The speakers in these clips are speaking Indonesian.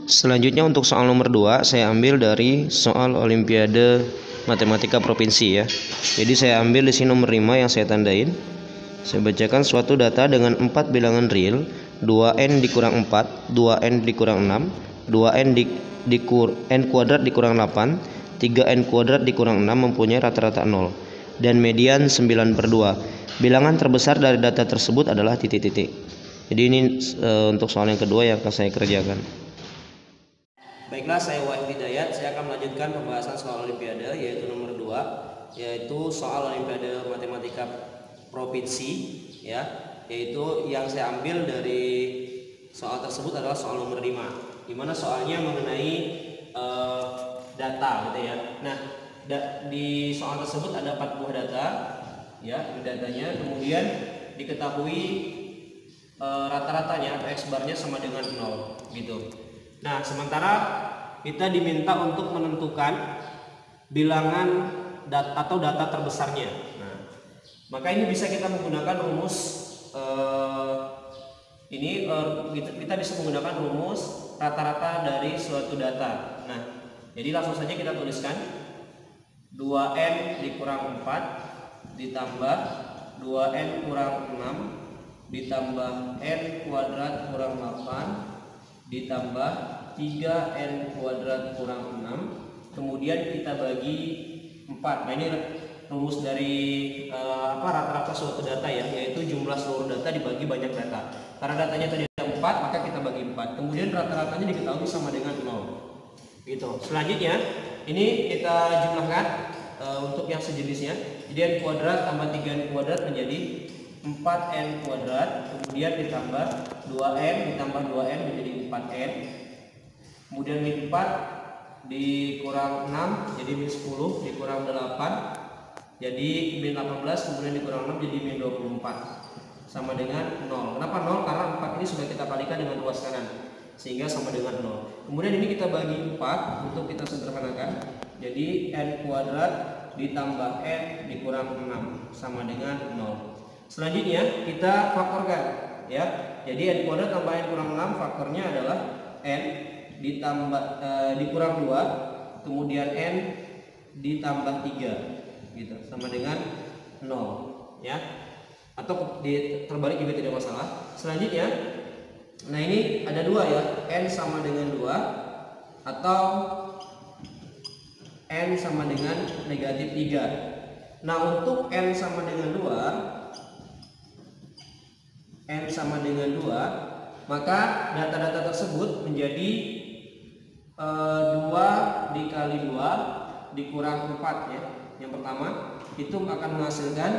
Selanjutnya untuk soal nomor 2 saya ambil dari soal Olimpiade Matematika Provinsi ya. Jadi saya ambil di sini nomor 5 yang saya tandain. Saya bacakan suatu data dengan 4 bilangan real, 2n dikurang 4, 2n dikurang 6, 2n n kuadrat dikurang 8, 3n kuadrat dikurang 6 mempunyai rata-rata 0 dan median 9/2. Bilangan terbesar dari data tersebut adalah titik-titik. Jadi ini untuk soal yang kedua yang akan saya kerjakan. Baiklah, saya Wahid Hidayat. Saya akan melanjutkan pembahasan soal Olimpiade, yaitu nomor 2, yaitu soal Olimpiade Matematika Provinsi ya, yaitu yang saya ambil dari soal tersebut adalah soal nomor 5, di mana soalnya mengenai data gitu ya. Nah, di soal tersebut ada 4 buah data ya, datanya, kemudian diketahui rata-ratanya atau X barnya sama dengan 0 gitu. Nah, sementara kita diminta untuk menentukan bilangan atau data terbesarnya. Nah, maka ini bisa kita menggunakan rumus kita bisa menggunakan rumus rata-rata dari suatu data. Nah, jadi langsung saja kita tuliskan 2n dikurang 4 ditambah 2n kurang 6 ditambah n kuadrat kurang 8 ditambah 3n kuadrat kurang 6, kemudian kita bagi 4. Nah, ini rumus dari rata-rata suatu data ya, yaitu jumlah seluruh data dibagi banyak data. Karena datanya tadi ada 4, maka kita bagi 4. Kemudian rata-ratanya diketahui sama dengan 0. Gitu. Selanjutnya, ini kita jumlahkan untuk yang sejenisnya. Jadi n kuadrat tambah 3n kuadrat menjadi 4n kuadrat, kemudian ditambah 2n ditambah 2n menjadi 4n, kemudian min 4 dikurang 6 jadi min 10 dikurang 8 jadi min 18, kemudian dikurang 6 jadi min 24 sama dengan 0. Kenapa 0? Karena 4 ini sudah kita kalikan dengan ruas kanan sehingga sama dengan 0. Kemudian ini kita bagi 4 untuk kita sederhanakan, jadi n kuadrat ditambah n dikurang 6 sama dengan 0. Selanjutnya kita faktorkan ya. Jadi n kuadrat tambah n kurang 6 faktornya adalah n ditambah dikurang 2, kemudian n ditambah 3 gitu sama dengan 0 ya. Atau terbalik juga tidak masalah. Selanjutnya, nah ini ada 2 ya, n sama dengan 2 atau n sama dengan negatif 3. Nah, untuk n sama dengan 2, maka data-data tersebut menjadi 2 dikali 2 dikurang 4 ya. Yang pertama itu akan menghasilkan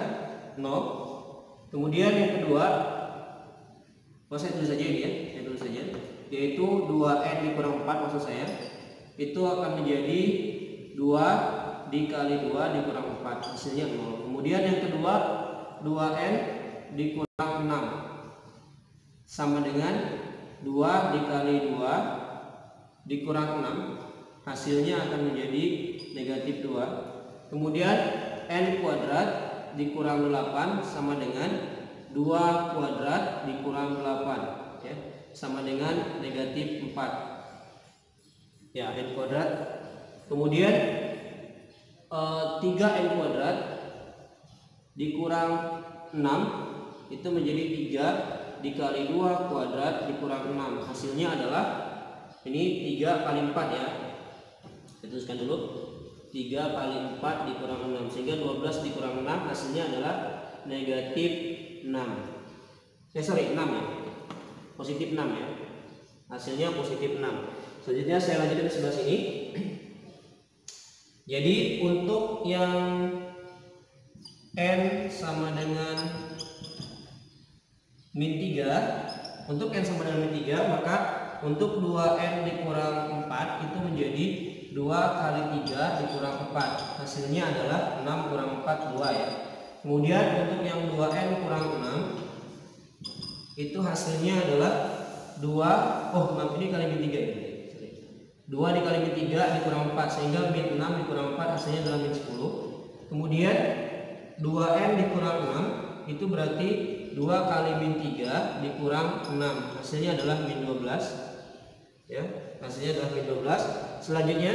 0. Kemudian yang kedua, saya tulis saja ini ya, yaitu 2n dikurang 4 maksud saya, itu akan menjadi 2 dikali 2 dikurang 4, hasilnya 0. Kemudian yang kedua, 2n dikurang 6 sama dengan 2 dikali 2 dikurang 6, hasilnya akan menjadi negatif 2. Kemudian n kuadrat dikurang 8 sama dengan 2 kuadrat dikurang 8 ya, sama dengan negatif 4 ya, n kuadrat. Kemudian 3n kuadrat dikurang 6 itu menjadi 3 dikali 2 kuadrat dikurang 6, hasilnya adalah ini 3 kali 4 ya. Saya tuliskan dulu 3 kali 4 dikurang 6 sehingga 12 dikurang 6 hasilnya adalah negatif 6. 6 ya. Positif 6 ya. Hasilnya positif 6. Selanjutnya saya lanjutkan di sebelah sini. Jadi untuk yang n sama dengan min 3, untuk n sama dengan min 3, maka untuk 2n dikurang 4 itu menjadi 2 kali 3 dikurang 4, hasilnya adalah 6 kurang 4 2 ya. Kemudian untuk yang 2n kurang 6 itu hasilnya adalah 2 ini kali min 3 ya. 2 dikali min 3 dikurang 4 sehingga min 6 dikurang 4 hasilnya adalah min 10. Kemudian 2n dikurang 6 itu berarti 2 kali min 3 dikurang 6 hasilnya adalah min 12. Ya, hasilnya adalah min 12. Selanjutnya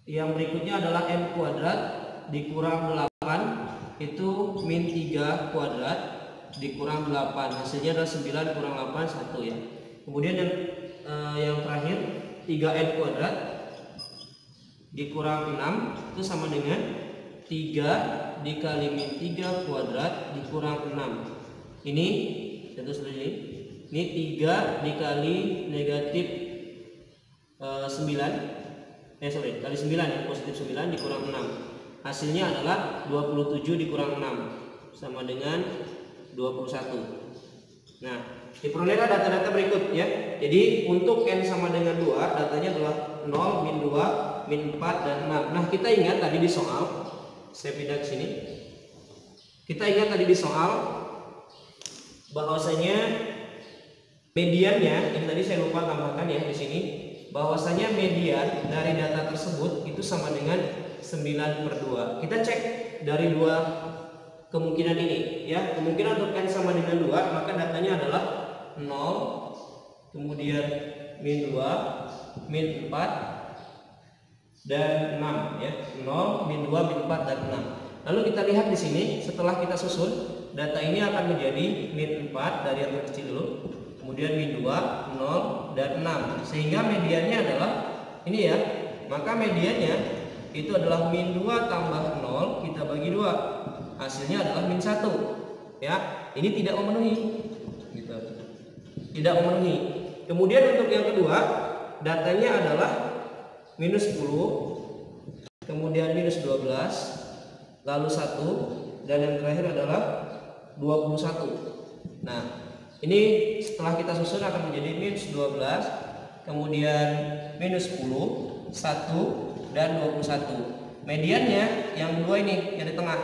yang berikutnya adalah m kuadrat dikurang 8, itu min 3 kuadrat dikurang 8, hasilnya adalah 9 kurang 8 1 ya. Kemudian yang terakhir 3n kuadrat dikurang 6 itu sama dengan 3 dikali min 3 kuadrat dikurang 6. Ini tentu saja ini 3 dikali negatif 9 kali 9 ya, positif 9 dikurang 6, hasilnya adalah 27 dikurang 6 sama dengan 21. Nah, diperolehlah data-data berikut ya. Jadi untuk n sama dengan 2, datanya adalah 0, min 2, min 4 dan 6. Nah, kita ingat tadi di soal, saya pindah ke sini. Kita ingat tadi di soal bahwasanya mediannya, ini tadi saya lupa tambahkan ya di sini, bahwasanya median dari data tersebut itu sama dengan 9/2. Kita cek dari dua kemungkinan ini ya. Kemungkinan untuk n sama dengan 2, maka datanya adalah 0, kemudian min 2, min 4 dan 6 ya. 0, min 2, min 4 dan 6. Lalu kita lihat di sini, setelah kita susun, data ini akan menjadi min 4 dari yang terkecil dulu, kemudian min 2, 0 dan 6, sehingga mediannya adalah ini ya. Maka mediannya itu adalah min 2 tambah 0 kita bagi 2, hasilnya adalah min 1 ya. Ini tidak memenuhi gitu. Tidak memenuhi. Kemudian untuk yang kedua, datanya adalah minus 10, kemudian minus 12, lalu 1, dan yang terakhir adalah 21. Nah, ini setelah kita susun akan menjadi minus 12, kemudian minus 10, 1, dan 21. Mediannya yang dua ini, yang di tengah,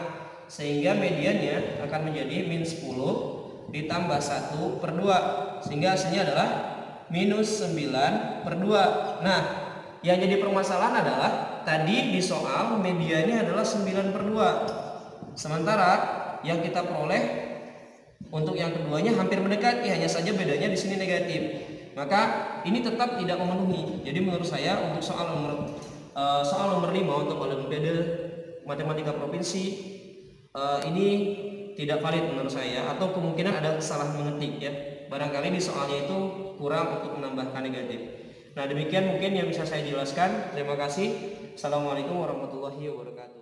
sehingga mediannya akan menjadi min 10 ditambah 1/2, sehingga hasilnya adalah minus 9/2. Nah, yang jadi permasalahan adalah tadi di soal mediannya adalah 9/2, sementara yang kita peroleh untuk yang keduanya hampir mendekati, hanya saja bedanya di sini negatif. Maka ini tetap tidak memenuhi. Jadi menurut saya untuk soal nomor 5 untuk Olimpiade Matematika Provinsi ini tidak valid menurut saya, atau kemungkinan ada salah mengetik ya. Barangkali di soalnya itu kurang untuk menambahkan negatif. Nah, demikian mungkin yang bisa saya jelaskan. Terima kasih. Assalamualaikum warahmatullahi wabarakatuh.